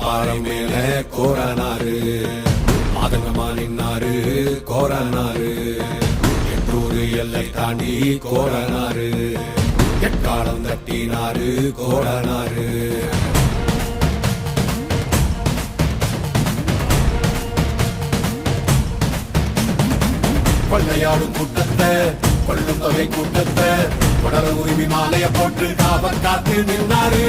பாறை மேல கோரனாரு மாதங்கமா நின்னாரு கோரனாரு எட்டூரு எல்லை தாண்டி கோரனாரு எக்காலம் தட்டினாரு கோரனாரு கொள்ளையாடும் கூட்டத்தை கொள்ளும் தொகை கூட்டத்தை தொடர உரிமை மாலைய போட்டு காவல் காத்து நின்றாரு.